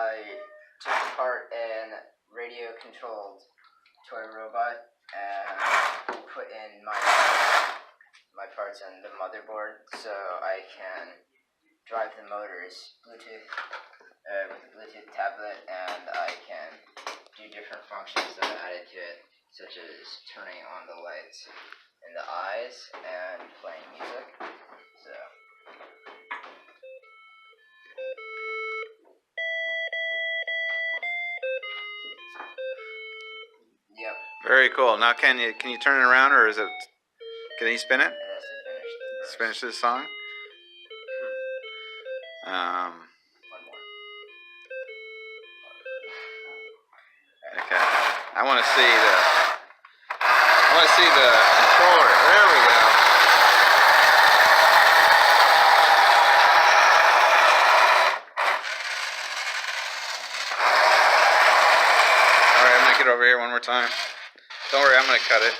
I took apart a radio-controlled toy robot and put in my parts and the motherboard so I can drive the motors Bluetooth with a Bluetooth tablet, and I can do different functions that I added to it, such as turning on the lights in the eyes and playing music. So. Yep. Very cool. Now, can you turn it around, or is it? Can you spin it? It has to finish the verse. Finish this song. One more. Okay. I want to see the controller. There we go. All right, I'm gonna get over here one more time. Don't worry, I'm gonna cut it.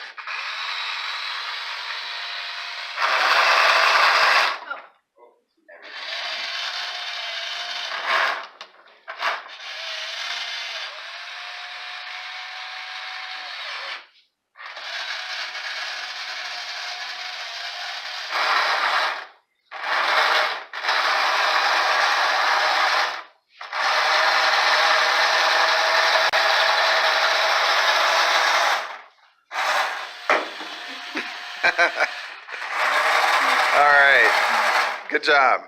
All right. Good job.